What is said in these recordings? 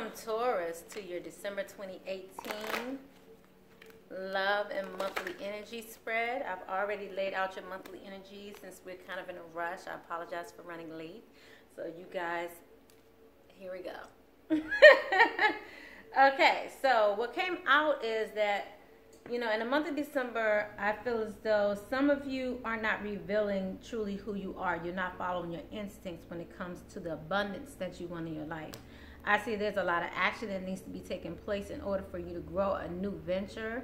Welcome, Taurus, to your December 2018 love and monthly energy spread. I've already laid out your monthly energy since we're kind of in a rush. I apologize for running late. So you guys, here we go. Okay, so what came out is that, you know, in the month of December, I feel as though some of you are not revealing truly who you are. You're not following your instincts when it comes to the abundance that you want in your life. I see there's a lot of action that needs to be taking place in order for you to grow a new venture.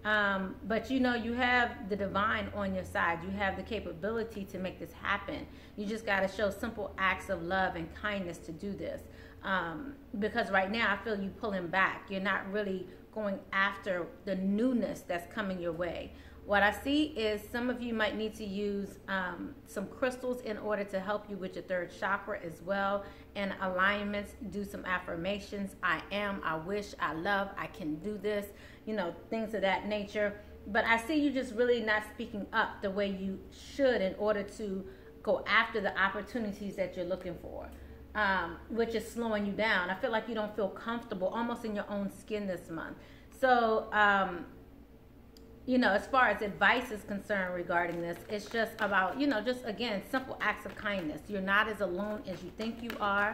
But you know, you have the divine on your side. You have the capability to make this happen. You just got to show simple acts of love and kindness to do this. Because right now I feel you pulling back. You're not really going after the newness that's coming your way. What I see is some of you might need to use some crystals in order to help you with your third chakra as well, and alignments. Do some affirmations. I am, I wish, I love, I can do this, you know, things of that nature. But I see you just really not speaking up the way you should in order to go after the opportunities that you're looking for, which is slowing you down. I feel like you don't feel comfortable almost in your own skin this month. So you know, as far as advice is concerned regarding this, it's just about, you know, just again, simple acts of kindness. You're not as alone as you think you are.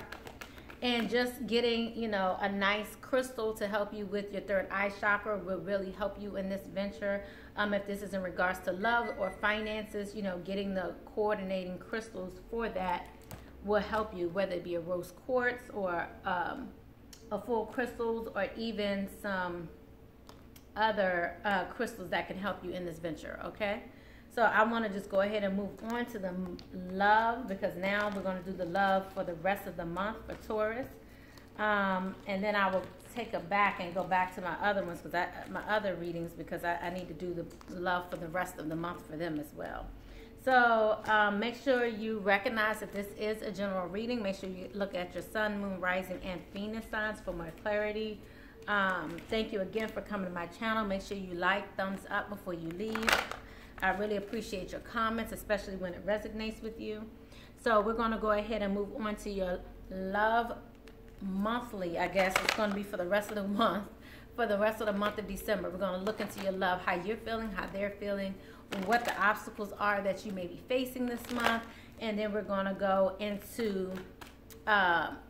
And just getting, you know, a nice crystal to help you with your third eye chakra will really help you in this venture. If this is in regards to love or finances, you know, getting the coordinating crystals for that will help you, whether it be a rose quartz or a full crystals, or even some other crystals that can help you in this venture. Okay, so I want to just go ahead and move on to the love, because now we're going to do the love for the rest of the month for Taurus, and then I will take it back and go back to my other ones, because my other readings, because I need to do the love for the rest of the month for them as well. So make sure you recognize that this is a general reading. Make sure you look at your sun, moon, rising, and Venus signs for more clarity. Thank you again for coming to my channel. Make sure you like, thumbs up before you leave. I really appreciate your comments, especially when it resonates with you. So we're going to go ahead and move on to your love monthly. I guess it's going to be for the rest of the month. For the rest of the month of December, we're going to look into your love, how you're feeling, how they're feeling, what the obstacles are that you may be facing this month. And then we're going to go into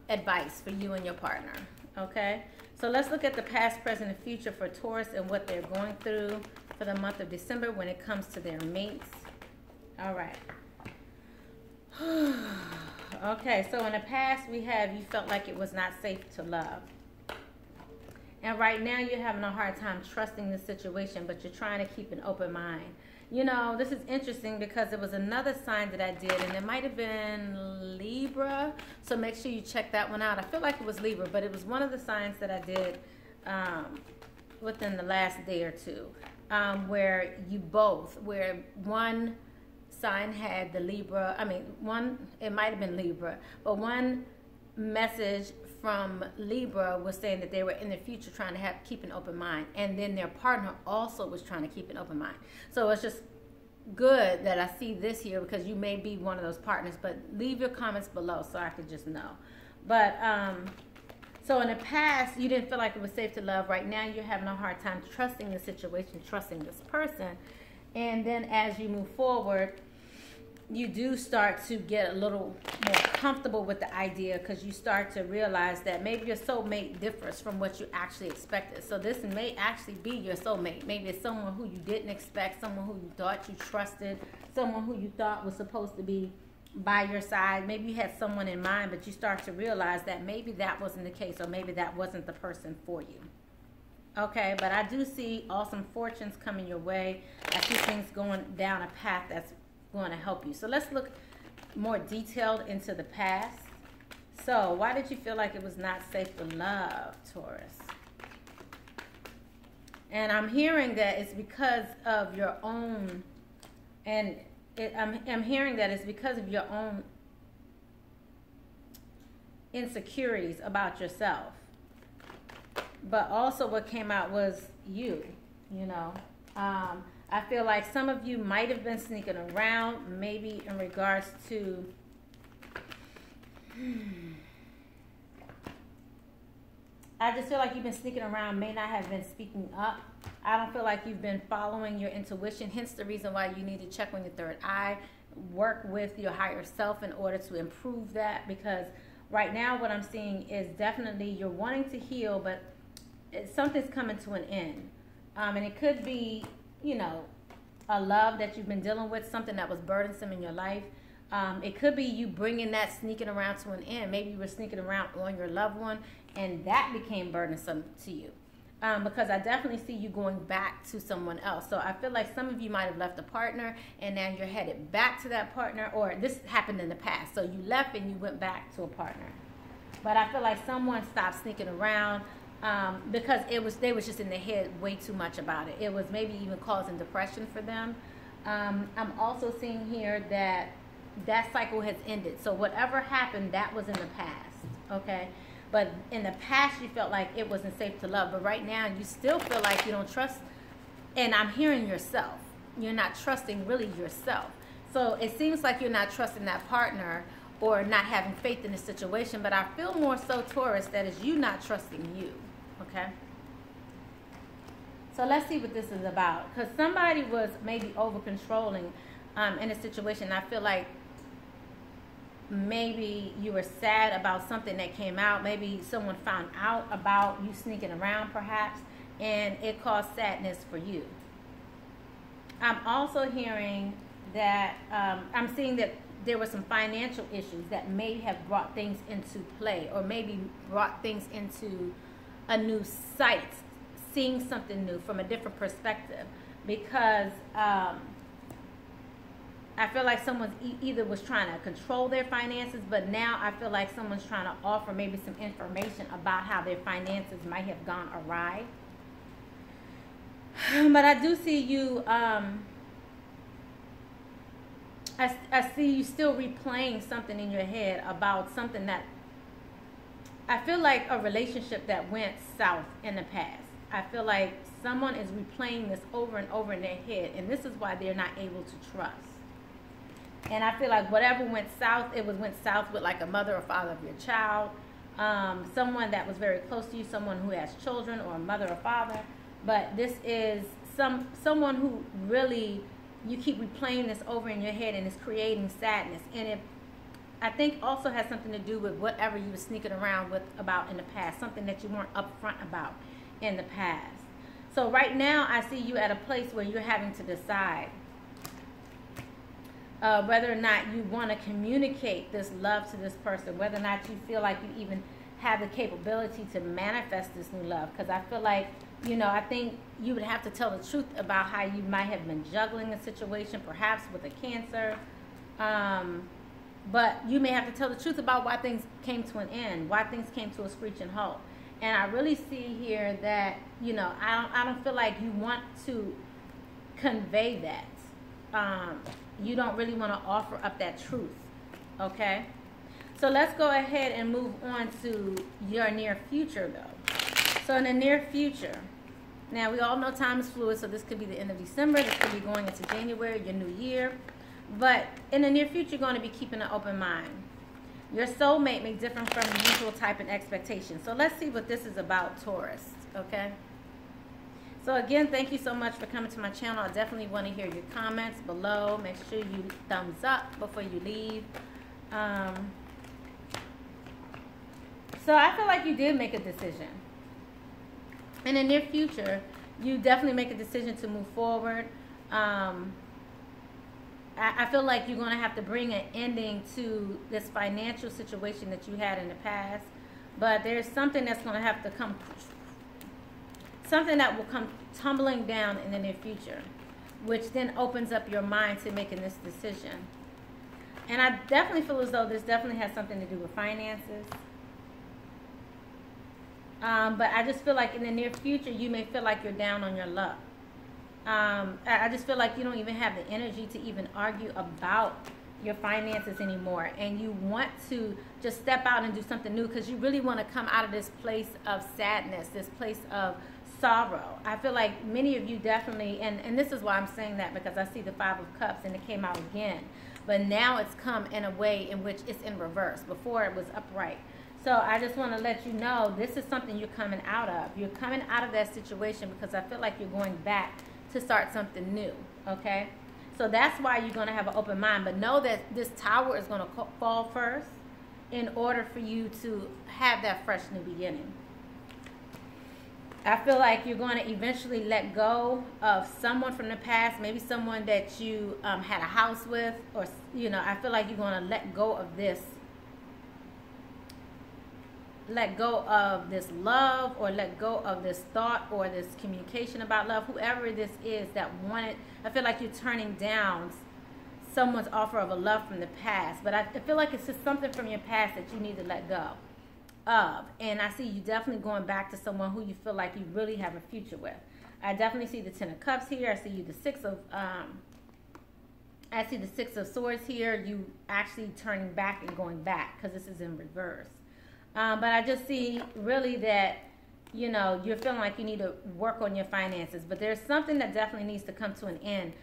advice for you and your partner. Okay? So let's look at the past, present, and future for Taurus and what they're going through for the month of December when it comes to their mates. All right. Okay, so in the past we have you felt like it was not safe to love. And right now you're having a hard time trusting the situation, but you're trying to keep an open mind. You know, this is interesting because it was another sign that I did, and it might have been Libra. So make sure you check that one out. I feel like it was Libra, but it was one of the signs that I did within the last day or two, where one sign had the Libra. I mean, it might have been Libra, but one message from Libra was saying that they were in the future trying to keep an open mind, and then their partner also was trying to keep an open mind. So it's just good that I see this here, because you may be one of those partners, but leave your comments below so I could just know. But so in the past you didn't feel like it was safe to love. Right now you're having a hard time trusting the situation, trusting this person, and then as you move forward, you do start to get a little more comfortable with the idea, because you start to realize that maybe your soulmate differs from what you actually expected. So this may actually be your soulmate. Maybe it's someone who you didn't expect, someone who you thought you trusted, someone who you thought was supposed to be by your side. Maybe you had someone in mind, but you start to realize that maybe that wasn't the case, or maybe that wasn't the person for you. Okay, but I do see awesome fortunes coming your way. I see things going down a path that's going to help you. So let's look more detailed into the past. So why did you feel like it was not safe to love, Taurus? And I'm hearing that it's because of your own, and I'm hearing that it's because of your own insecurities about yourself. But also what came out was you know. I feel like some of you might have been sneaking around, maybe in regards to I just feel like you've been sneaking around, may not have been speaking up. I don't feel like you've been following your intuition, hence the reason why you need to check on your third eye, work with your higher self in order to improve that, because right now what I'm seeing is definitely you're wanting to heal, but something's coming to an end. And it could be, you know, a love that you've been dealing with, something that was burdensome in your life. It could be you bringing that sneaking around to an end. Maybe you were sneaking around on your loved one, and that became burdensome to you. Because I definitely see you going back to someone else. So I feel like some of you might have left a partner, and now you're headed back to that partner, or this happened in the past. So you left and you went back to a partner. But I feel like someone stopped sneaking around because they was just in their head way too much about it. It was maybe even causing depression for them. I'm also seeing here that cycle has ended. So whatever happened, that was in the past, okay? But in the past, you felt like it wasn't safe to love. But right now, you still feel like you don't trust. And I'm hearing yourself. You're not trusting really yourself. So it seems like you're not trusting that partner or not having faith in the situation. But I feel more so, Taurus, that is you not trusting you, okay? So let's see what this is about. Because somebody was maybe over-controlling in a situation. I feel like maybe you were sad about something that came out. Maybe someone found out about you sneaking around perhaps, and it caused sadness for you. I'm also hearing that, I'm seeing that there were some financial issues that may have brought things into play, or maybe brought things into a new sight, seeing something new from a different perspective, because I feel like someone either was trying to control their finances, but now I feel like someone's trying to offer maybe some information about how their finances might have gone awry. But I do see you, I see you still replaying something in your head about something that, I feel like a relationship that went south in the past. I feel like someone is replaying this over and over in their head, and this is why they're not able to trust. And I feel like whatever went south, went south with like a mother or father of your child, someone that was very close to you, someone who has children, or a mother or father. But this is someone who really, you keep replaying this over in your head, and it's creating sadness. And it, I think, also has something to do with whatever you were sneaking around with about in the past, something that you weren't upfront about in the past. So right now, I see you at a place where you're having to decide whether or not you want to communicate this love to this person, whether or not you feel like you even have the capability to manifest this new love. Because I feel like, you know, I think you would have to tell the truth about how you might have been juggling a situation, perhaps with a Cancer. But you may have to tell the truth about why things came to an end, why things came to a screeching halt. And I really see here that, you know, I don't feel like you want to convey that. You don't really want to offer up that truth, okay? So let's go ahead and move on to your near future, though. So in the near future, now we all know time is fluid, so this could be the end of December, this could be going into January, your new year. But in the near future, you're going to be keeping an open mind. Your soulmate may differ from the usual type and expectation. So let's see what this is about, Taurus, okay? So again, thank you so much for coming to my channel. I definitely want to hear your comments below. Make sure you thumbs up before you leave. So I feel like you did make a decision. In the near future, you definitely make a decision to move forward. I feel like you're going to have to bring an ending to this financial situation that you had in the past. But there's something that's going to have to come, something that will come tumbling down in the near future, which then opens up your mind to making this decision. And I definitely feel as though this definitely has something to do with finances. But I just feel like in the near future, you may feel like you're down on your luck. I just feel like you don't even have the energy to even argue about your finances anymore. And you want to just step out and do something new because you really want to come out of this place of sadness, this place of sorrow. I feel like many of you definitely, and this is why I'm saying that, because I see the Five of Cups and it came out again. But now it's come in a way in which it's in reverse. Before it was upright. So I just want to let you know this is something you're coming out of. You're coming out of that situation because I feel like you're going back to start something new, okay? So that's why you're going to have an open mind. But know that this tower is going to fall first in order for you to have that fresh new beginning. I feel like you're going to eventually let go of someone from the past, maybe someone that you had a house with, or, you know, I feel like you're going to let go of this. Let go of this love, or let go of this thought or this communication about love, whoever this is that wanted. I feel like you're turning down someone's offer of a love from the past, but I feel like it's just something from your past that you need to let go of. And I see you definitely going back to someone who you feel like you really have a future with. I definitely see the 10 of Cups here. I see you the I see the 6 of Swords here. You actually turning back and going back because this is in reverse. But I just see really that, you know, you're feeling like you need to work on your finances. But there's something that definitely needs to come to an end.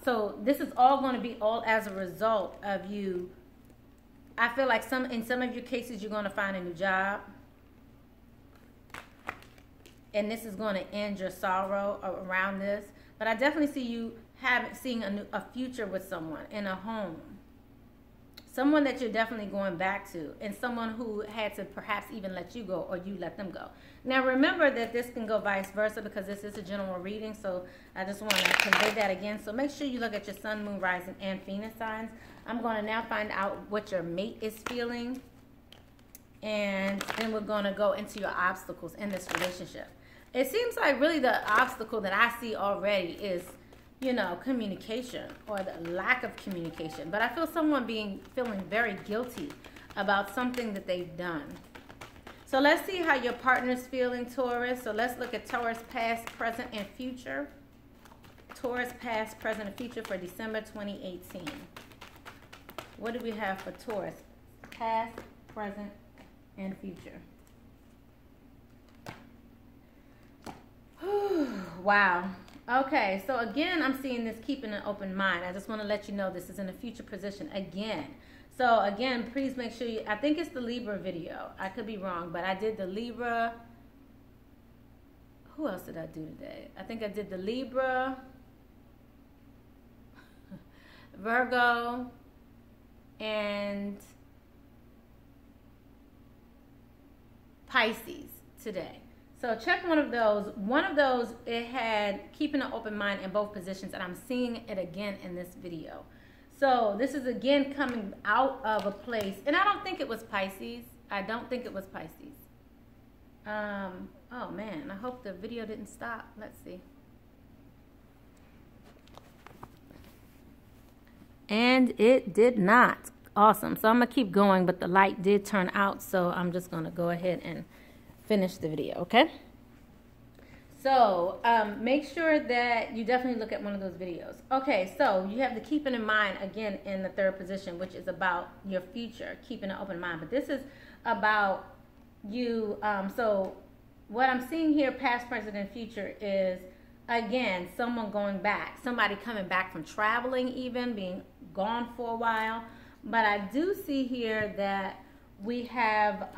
So this is all going to be all as a result of you. I feel like in some of your cases, you're going to find a new job. And this is going to end your sorrow around this. But I definitely see you seeing a future with someone in a home. Someone that you're definitely going back to, and someone who had to perhaps even let you go, or you let them go. Now remember that this can go vice versa because this is a general reading, so I just want to convey that again. So make sure you look at your sun, moon, rising, and Venus signs. I'm going to now find out what your mate is feeling, and then we're going to go into your obstacles in this relationship. It seems like really the obstacle that I see already is, you know, communication, or the lack of communication. But I feel someone feeling very guilty about something that they've done. So let's see how your partner's feeling, Taurus. So let's look at Taurus past, present, and future. Taurus past, present, and future for December 2018. What do we have for Taurus? Past, present, and future. Wow. Okay, so again, I'm seeing this keeping an open mind. I just want to let you know this is in a future position again. So again, please make sure I think it's the Libra video. I could be wrong, but I did the Libra. Who else did I do today? I think I did the Libra, Virgo, and Pisces today. So check one of those. One of those, it had keeping an open mind in both positions, and I'm seeing it again in this video. So this is again coming out of a place, and I don't think it was Pisces. I don't think it was Pisces. Oh man, I hope the video didn't stop. Let's see. And it did not. Awesome. So I'm going to keep going, but the light did turn out, so I'm just going to go ahead and finish the video, okay? So make sure that you definitely look at one of those videos. Okay, so you have to keep it in mind again in the third position, which is about your future, keeping an open mind. But this is about you. So what I'm seeing here, past, present, and future, is again someone going back, somebody coming back from traveling, even being gone for a while. But I do see here that we have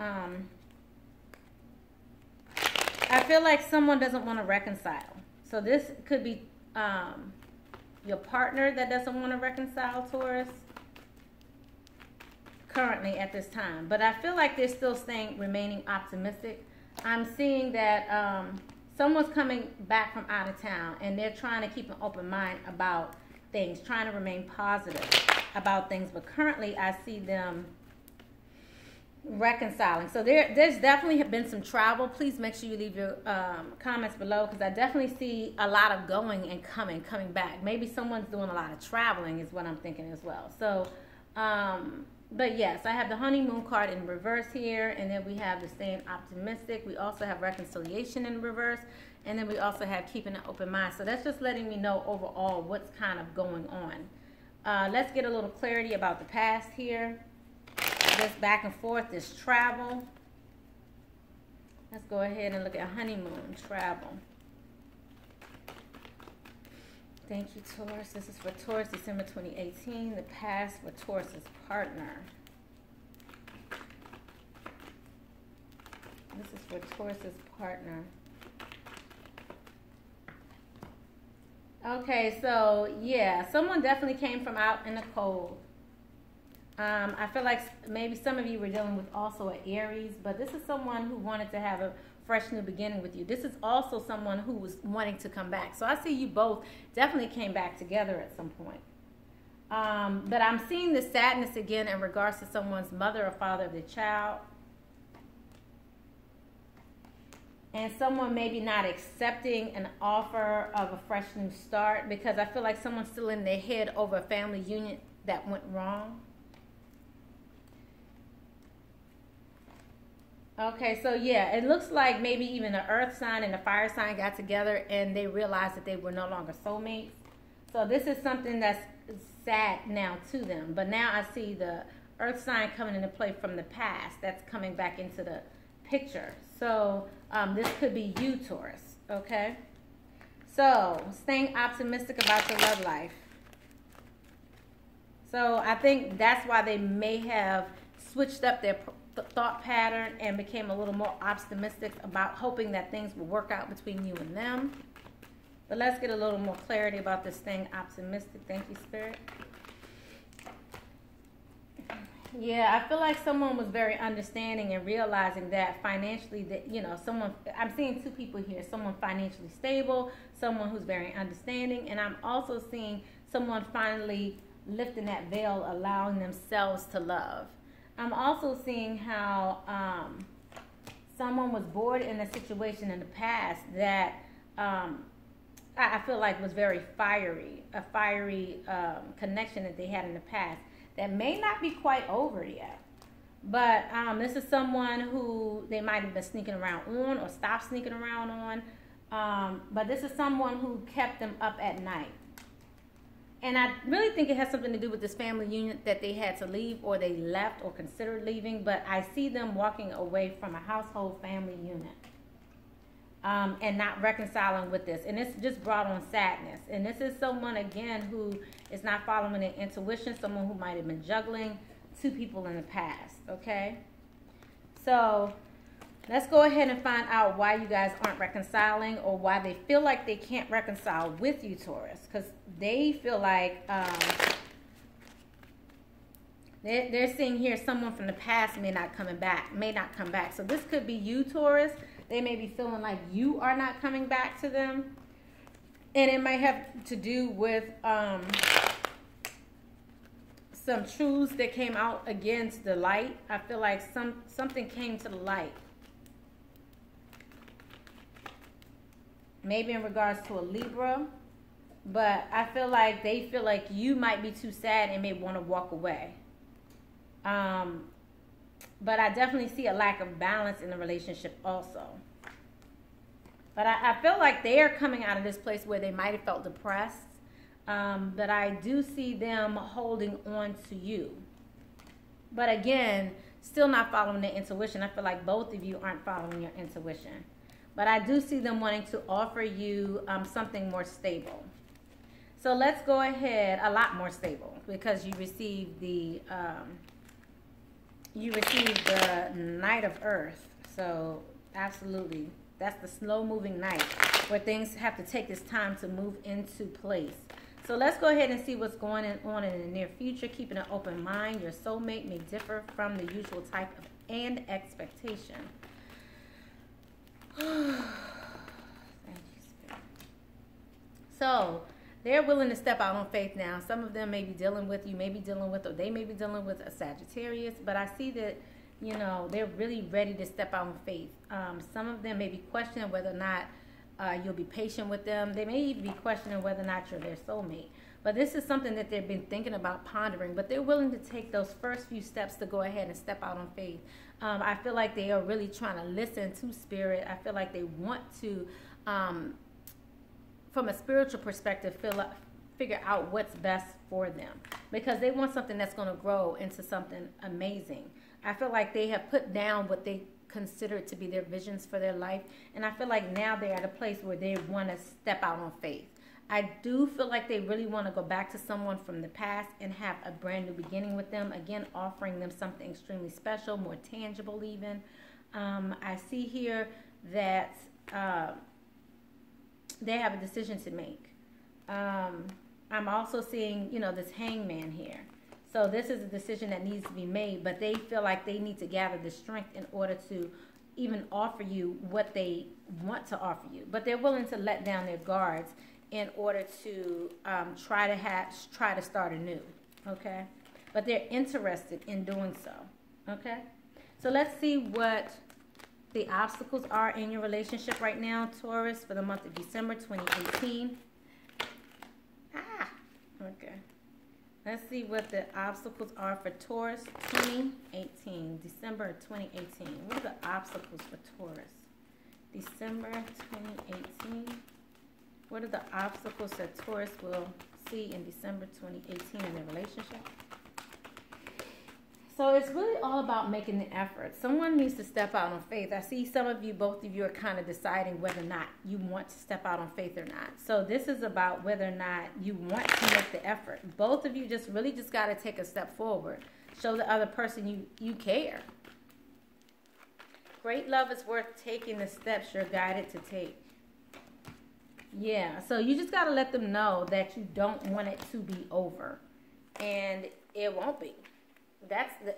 I feel like someone doesn't want to reconcile. So this could be your partner that doesn't want to reconcile, Taurus, currently at this time. But I feel like they're still remaining optimistic. I'm seeing that someone's coming back from out of town, and they're trying to keep an open mind about things, trying to remain positive about things. But currently I see them reconciling. So there's definitely been some travel. Please make sure you leave your comments below, because I definitely see a lot of going and coming back. Maybe someone's doing a lot of traveling is what I'm thinking as well. So but yes, I have the honeymoon card in reverse here, and then we have the staying optimistic. We also have reconciliation in reverse, and then we also have keeping an open mind. So that's just letting me know overall what's kind of going on. Let's get a little clarity about the past here. This back and forth, this travel. Let's go ahead and look at honeymoon, travel. Thank you, Taurus. This is for Taurus, December 2018. The past for Taurus's partner. for Taurus's partner. Okay, so yeah, someone definitely came from out in the cold. I feel like maybe some of you were dealing with also an Aries, but this is someone who wanted to have a fresh new beginning with you. This is also someone who was wanting to come back. So I see you both definitely came back together at some point. But I'm seeing the sadness again in regards to someone's mother or father of the child. And someone maybe not accepting an offer of a fresh new start, because I feel like someone's still in their head over a family union that went wrong. Okay, so yeah, it looks like maybe even the earth sign and the fire sign got together and they realized that they were no longer soulmates. So this is something that's sad now to them. But now I see the earth sign coming into play from the past. That's coming back into the picture. So this could be you, Taurus, okay? So staying optimistic about your love life. So I think that's why they may have switched up their thought pattern and became a little more optimistic about hoping that things will work out between you and them. But let's get a little more clarity about this thing, optimistic. Thank you, Spirit. Yeah, I feel like someone was very understanding and realizing that financially, that, you know, someone, I'm seeing two people here, someone financially stable, someone who's very understanding, and I'm also seeing someone finally lifting that veil, allowing themselves to love. I'm also seeing how someone was bored in a situation in the past that I feel like was very fiery, a fiery connection that they had in the past that may not be quite over yet. But this is someone who they might have been sneaking around on or stopped sneaking around on. But this is someone who kept them up at night. And I really think it has something to do with this family unit that they had to leave, or they left or considered leaving. But I see them walking away from a household family unit and not reconciling with this. And it's just brought on sadness. And this is someone, again, who is not following their intuition, someone who might have been juggling two people in the past, okay? So let's go ahead and find out why you guys aren't reconciling, or why they feel like they can't reconcile with you, Taurus. Because they feel like they're seeing here someone from the past may not come back. So this could be you, Taurus. They may be feeling like you are not coming back to them. And it might have to do with some truths that came out against the light. I feel like something came to the light. Maybe in regards to a Libra. But I feel like they feel like you might be too sad and may want to walk away. But I definitely see a lack of balance in the relationship also. But I feel like they are coming out of this place where they might have felt depressed. But I do see them holding on to you. But again, still not following their intuition. I feel like both of you aren't following your intuition. But I do see them wanting to offer you something more stable. So let's go ahead, a lot more stable, because you received the Knight of Earth. So absolutely, that's the slow-moving knight, where things have to take this time to move into place. So let's go ahead and see what's going on in the near future. Keeping an open mind, your soulmate may differ from the usual type of and expectation. Thank you, Spirit. So they're willing to step out on faith now. Some of them may be dealing with, you may be dealing with, or they may be dealing with a Sagittarius. But I see that, you know, they're really ready to step out on faith. Some of them may be questioning whether or not you'll be patient with them. They may even be questioning whether or not you're their soulmate. But this is something that they've been thinking about, pondering. But they're willing to take those first few steps to go ahead and step out on faith. I feel like they are really trying to listen to Spirit. I feel like they want to, from a spiritual perspective, figure out what's best for them. Because they want something that's going to grow into something amazing. I feel like they have put down what they consider to be their visions for their life. And I feel like now they're at a place where they want to step out on faith. I do feel like they really want to go back to someone from the past and have a brand new beginning with them. Again, offering them something extremely special, more tangible even. I see here that they have a decision to make. I'm also seeing, this hangman here. So this is a decision that needs to be made, but they feel like they need to gather the strength in order to even offer you what they want to offer you. But they're willing to let down their guards in order to try to start anew, okay? But they're interested in doing so, okay? So let's see what the obstacles are in your relationship right now, Taurus, for the month of December 2018. Okay. Let's see what the obstacles are for Taurus 2018, December 2018. What are the obstacles for Taurus? December 2018. What are the obstacles that Taurus will see in December 2018 in their relationship? So it's really all about making the effort. Someone needs to step out on faith. I see some of you, both of you are kind of deciding whether or not you want to step out on faith or not. So this is about whether or not you want to make the effort. Both of you just got to take a step forward. Show the other person you care. Great love is worth taking the steps you're guided to take. Yeah, so you just got to let them know that you don't want it to be over. And it won't be.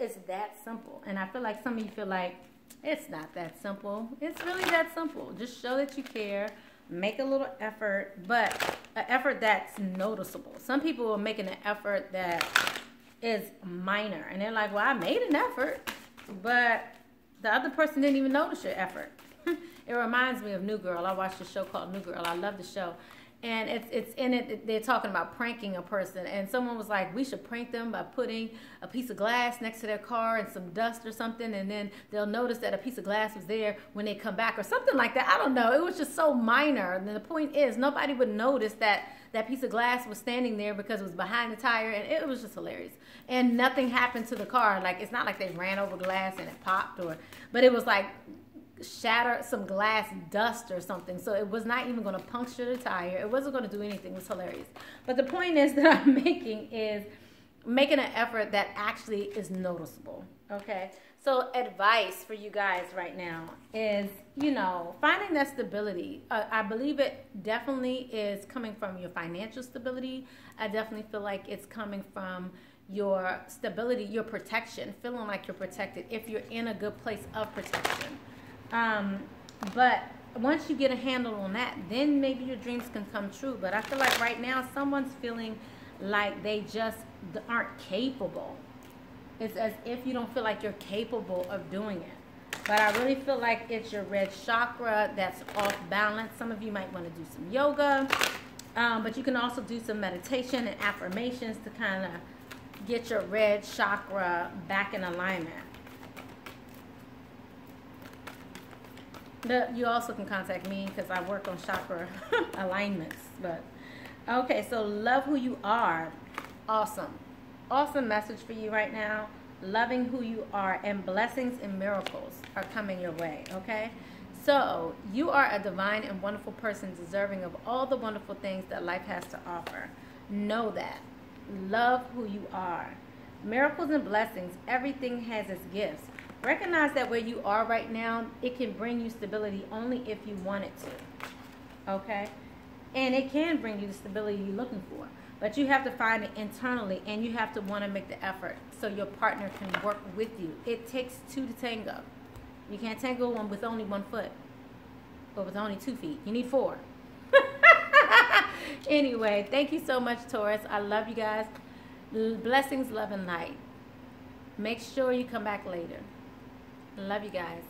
It's that simple. And I feel like some of you feel like it's not that simple. It's really that simple. Just show that you care. Make a little effort, but an effort that's noticeable. Some people are making an effort that is minor. And they're like, well, I made an effort, but the other person didn't even notice your effort. It reminds me of New Girl. I watched a show called New Girl. I love the show. And it's in it, they're talking about pranking a person. And someone was like, we should prank them by putting a piece of glass next to their car and some dust or something. And then they'll notice that a piece of glass was there when they come back or something like that. I don't know. It was just so minor. And the point is, nobody would notice that that piece of glass was standing there because it was behind the tire. And it was just hilarious. And nothing happened to the car. Like, it's not like they ran over glass and it popped, but it was like shatter some glass dust or something. So it was not even going to puncture the tire. It wasn't going to do anything. It was hilarious. But the point is that I'm making is making an effort that actually is noticeable. Okay. So advice for you guys right now is, finding that stability. I believe it definitely is coming from your financial stability. I definitely feel like it's coming from your stability, your protection, feeling like you're protected if you're in a good place of protection. But once you get a handle on that, then maybe your dreams can come true. But I feel like right now someone's feeling like they just aren't capable. It's as if you don't feel like you're capable of doing it. But I really feel like it's your red chakra that's off balance. Some of you might want to do some yoga. But you can also do some meditation and affirmations to kind of get your red chakra back in alignment. You also can contact me because I work on chakra alignments. But okay, so love who you are. Awesome. Awesome message for you right now. Loving who you are, and blessings and miracles are coming your way, okay? So you are a divine and wonderful person deserving of all the wonderful things that life has to offer. Know that. Love who you are. Miracles and blessings, everything has its gifts. Recognize that where you are right now, it can bring you stability only if you want it to, okay? And it can bring you the stability you're looking for. But you have to find it internally, and you have to want to make the effort so your partner can work with you. It takes two to tango. You can't tango with only 1 foot, or with only 2 feet. You need 4. Anyway, thank you so much, Taurus. I love you guys. Blessings, love, and light. Make sure you come back later. Love you guys.